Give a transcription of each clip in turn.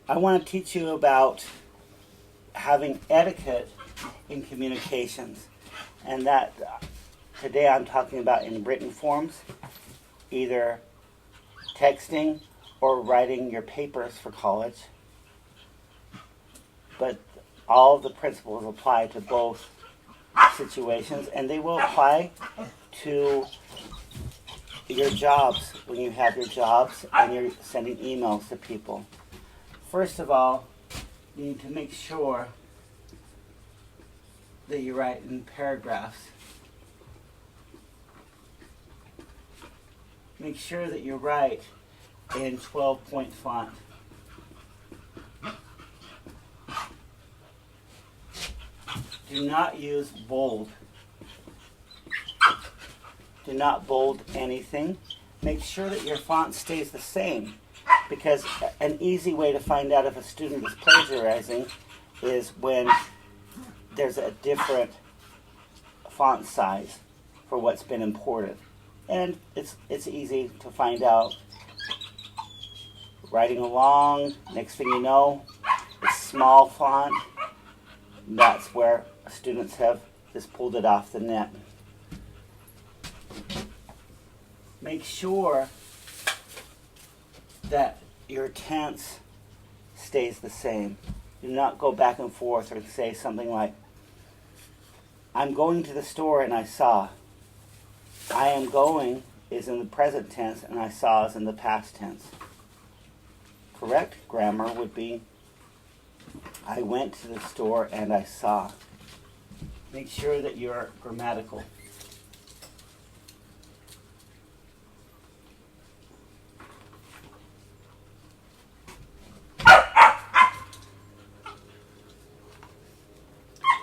I want to teach you about having etiquette in communications, and that today I'm talking about in written forms, either texting or writing your papers for college. But all of the principles apply to both situations, and they will apply to your jobs when you have your jobs and you're sending emails to people. First of all, you need to make sure that you write in paragraphs. Make sure that you write in 12-point font. Do not use bold. Do not bold anything. Make sure that your font stays the same, because an easy way to find out if a student is plagiarizing is when there's a different font size for what's been imported. And it's easy to find out. Writing along, next thing you know, it's small font. That's where students have just pulled it off the net. Make sure that your tense stays the same. Do not go back and forth or say something like, I'm going to the store and I saw. I am going is in the present tense and I saw is in the past tense. Correct grammar would be, I went to the store and I saw. Make sure that you're grammatical.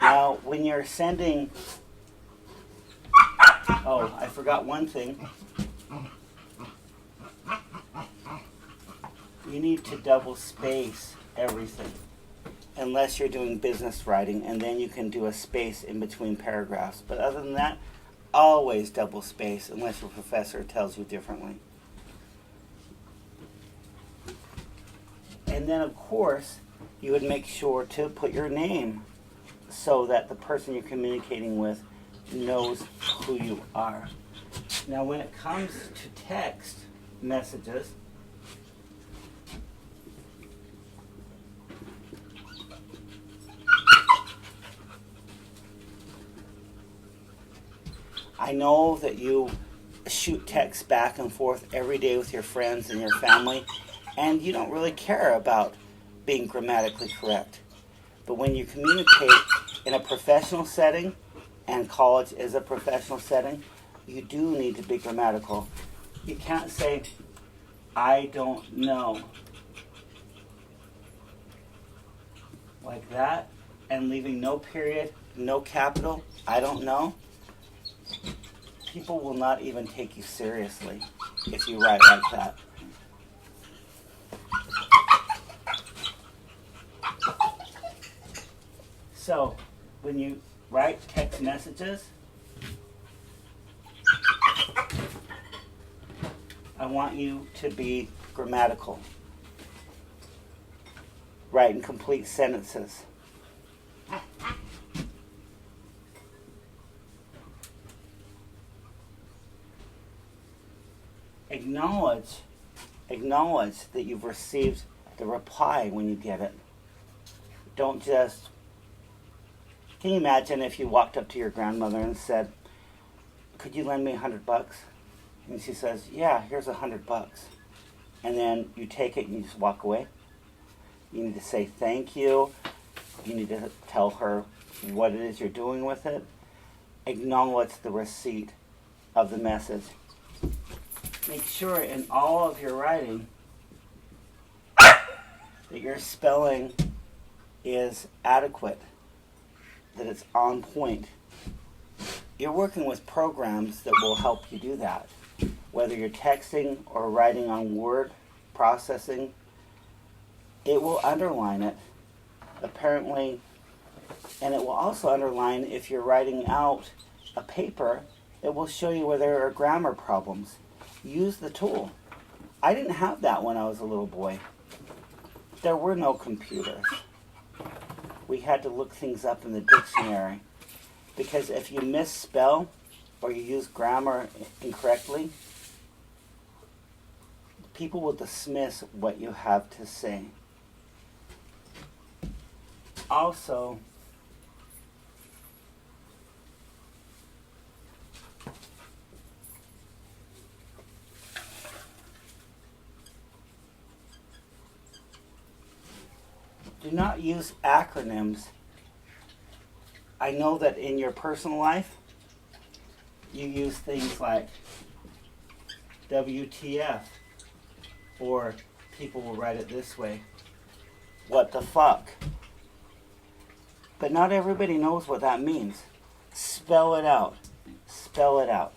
Now, when you're sending, oh, I forgot one thing. You need to double space everything, unless you're doing business writing, and then you can do a space in between paragraphs. But other than that, always double space, unless your professor tells you differently. And then, of course, you would make sure to put your name so that the person you're communicating with knows who you are. Now, when it comes to text messages, I know that you shoot texts back and forth every day with your friends and your family, and you don't really care about being grammatically correct. But when you communicate in a professional setting, and college is a professional setting, you do need to be grammatical. You can't say, I don't know, like that, and leaving no period, no capital, I don't know. People will not even take you seriously if you write like that. So, when you write text messages, I want you to be grammatical. Write in complete sentences. Acknowledge that you've received the reply when you get it. Don't just... Can you imagine if you walked up to your grandmother and said, could you lend me $100? And she says, yeah, here's $100. And then you take it and you just walk away. You need to say thank you. You need to tell her what it is you're doing with it. Acknowledge the receipt of the message. Make sure in all of your writing that your spelling is adequate, that it's on point. You're working with programs that will help you do that. Whether you're texting or writing on Word processing, it will underline it, apparently, and it will also underline if you're writing out a paper, it will show you where there are grammar problems. Use the tool. I didn't have that when I was a little boy. there were no computers. We had to look things up in the dictionary. Because if you misspell or you use grammar incorrectly, people will dismiss what you have to say. Also, do not use acronyms. I know that in your personal life, you use things like WTF, or people will write it this way, what the fuck. But not everybody knows what that means. Spell it out. Spell it out.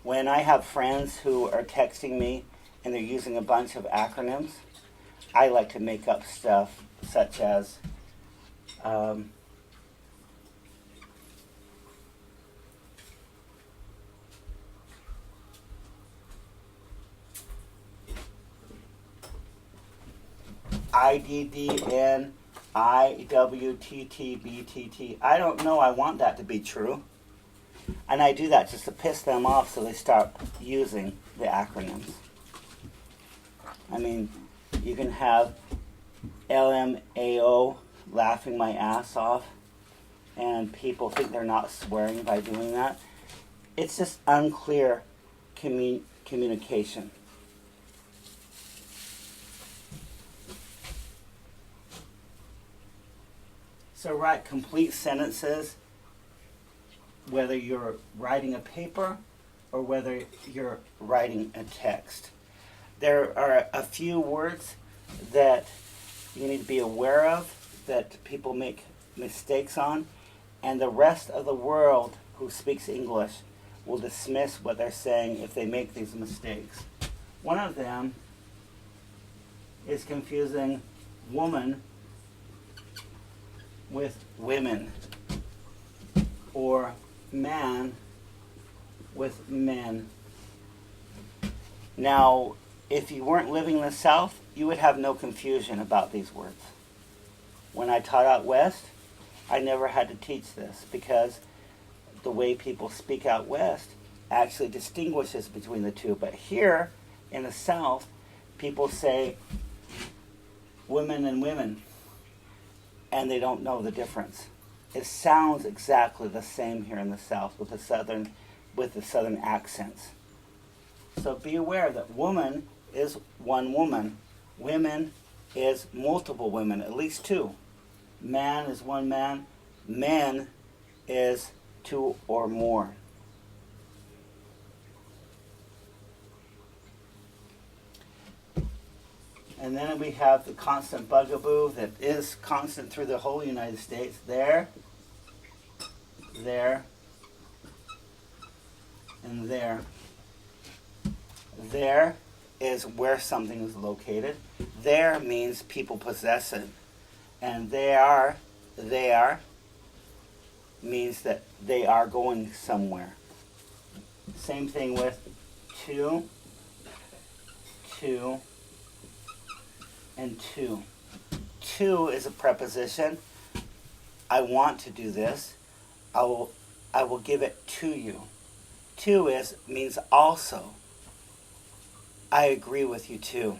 When I have friends who are texting me and they're using a bunch of acronyms, I like to make up stuff such as IDDN, IWTTBTT. I don't know. I want that to be true. And I do that just to piss them off so they start using the acronyms. I mean, you can have LMAO, laughing my ass off, and people think they're not swearing by doing that. It's just unclear communication. So write complete sentences, whether you're writing a paper or whether you're writing a text. There are a few words that you need to be aware of that people make mistakes on, and the rest of the world who speaks English will dismiss what they're saying if they make these mistakes. One of them is confusing woman with women, or man with men. Now, if you weren't living in the South, you would have no confusion about these words. When I taught out West, I never had to teach this because the way people speak out West actually distinguishes between the two. But here in the South, people say women and women, and they don't know the difference. It sounds exactly the same here in the South with the southern accents. So be aware that woman is one woman. Women is multiple women, at least two. Man is one man. Men is two or more. And then we have the constant bugaboo that is constant through the whole United States. There, and there. There is where something is located. There means people possess it. And they are means that they are going somewhere. Same thing with to, and to. To is a preposition. I want to do this. I will give it to you. To means also. I agree with you too.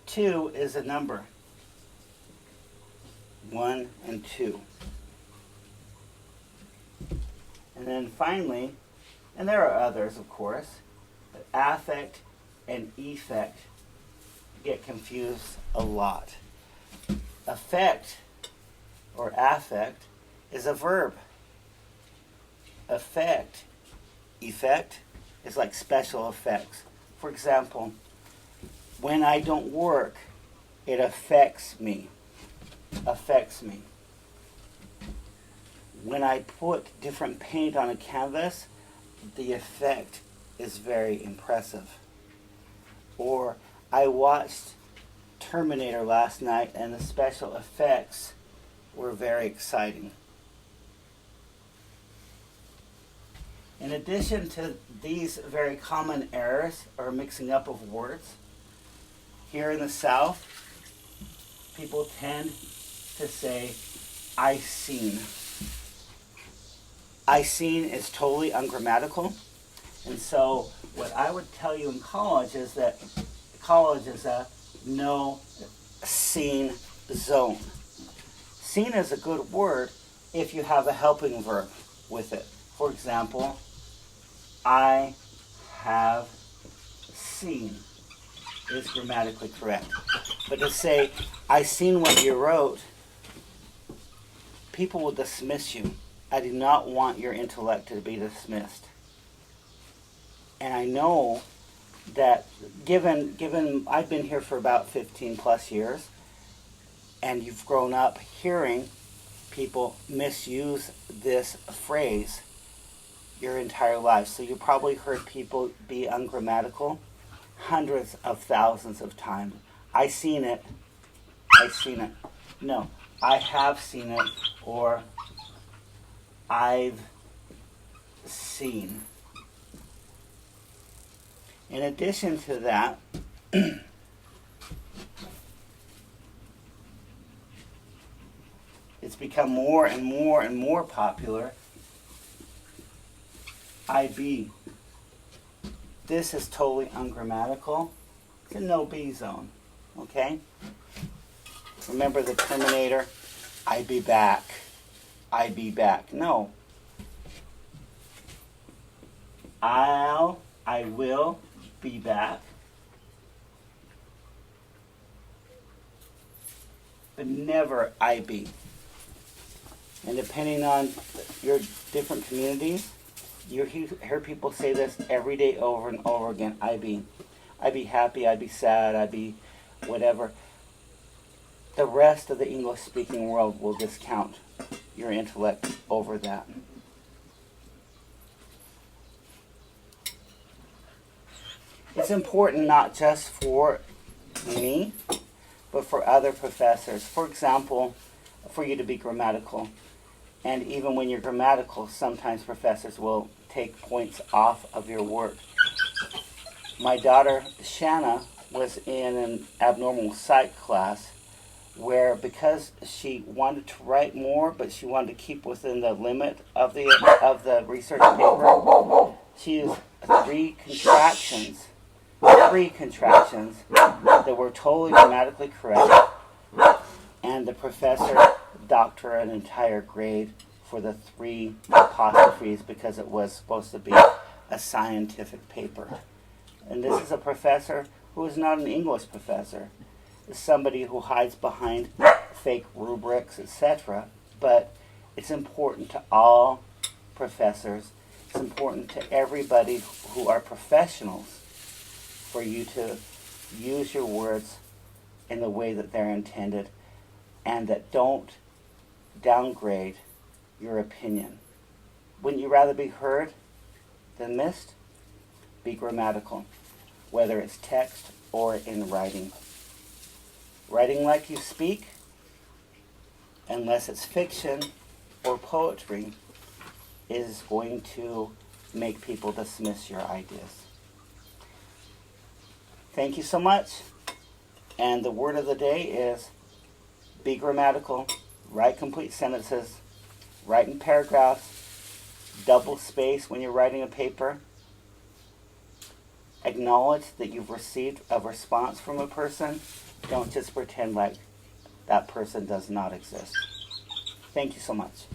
Two is a number. 1 and 2. And then finally, and there are others of course, but affect and effect get confused a lot. Affect or affect is a verb. Effect is like special effects. For example, when I don't work, it affects me. Affects me. When I put different paint on a canvas, the effect is very impressive. Or I watched Terminator last night and the special effects were very exciting. In addition to these very common errors or mixing up of words, here in the South, people tend to say, I seen. I seen is totally ungrammatical. And so what I would tell you in college is that college is a no seen zone. Seen is a good word if you have a helping verb with it. For example, I have seen is grammatically correct. But to say, I seen what you wrote, people will dismiss you. I do not want your intellect to be dismissed. And I know that given I've been here for about 15 plus years, and you've grown up hearing people misuse this phrase your entire life. So you probably heard people be ungrammatical hundreds of thousands of times. I seen it. I seen it. No, I have seen it, or I've seen. In addition to that, it's become more and more and more popular. IB. This is totally ungrammatical. It's a no B zone. Okay? Remember the Terminator? I be back. I be back. No. I will be back. But never I be. And depending on your different communities, you hear people say this every day over and over again. I be happy, I be sad, I be whatever. The rest of the English-speaking world will discount your intellect over that. It's important not just for me, but for other professors. For example, for you to be grammatical. And even when you're grammatical, sometimes professors will take points off of your work. My daughter, Shanna, was in an abnormal psych class where, because she wanted to write more, but she wanted to keep within the limit of the research paper, she used three contractions that were totally grammatically correct, and the professor docked her an entire grade for the 3 apostrophes because it was supposed to be a scientific paper. And this is a professor who is not an English professor. It's somebody who hides behind fake rubrics, etc. But it's important to all professors. It's important to everybody who are professionals for you to use your words in the way that they're intended, and that don't downgrade your opinion. Wouldn't you rather be heard than missed? Be grammatical, whether it's text or in writing. Writing like you speak, unless it's fiction or poetry, is going to make people dismiss your ideas. Thank you so much. And the word of the day is be grammatical, write complete sentences, write in paragraphs, double space when you're writing a paper, acknowledge that you've received a response from a person. Don't just pretend like that person does not exist. Thank you so much.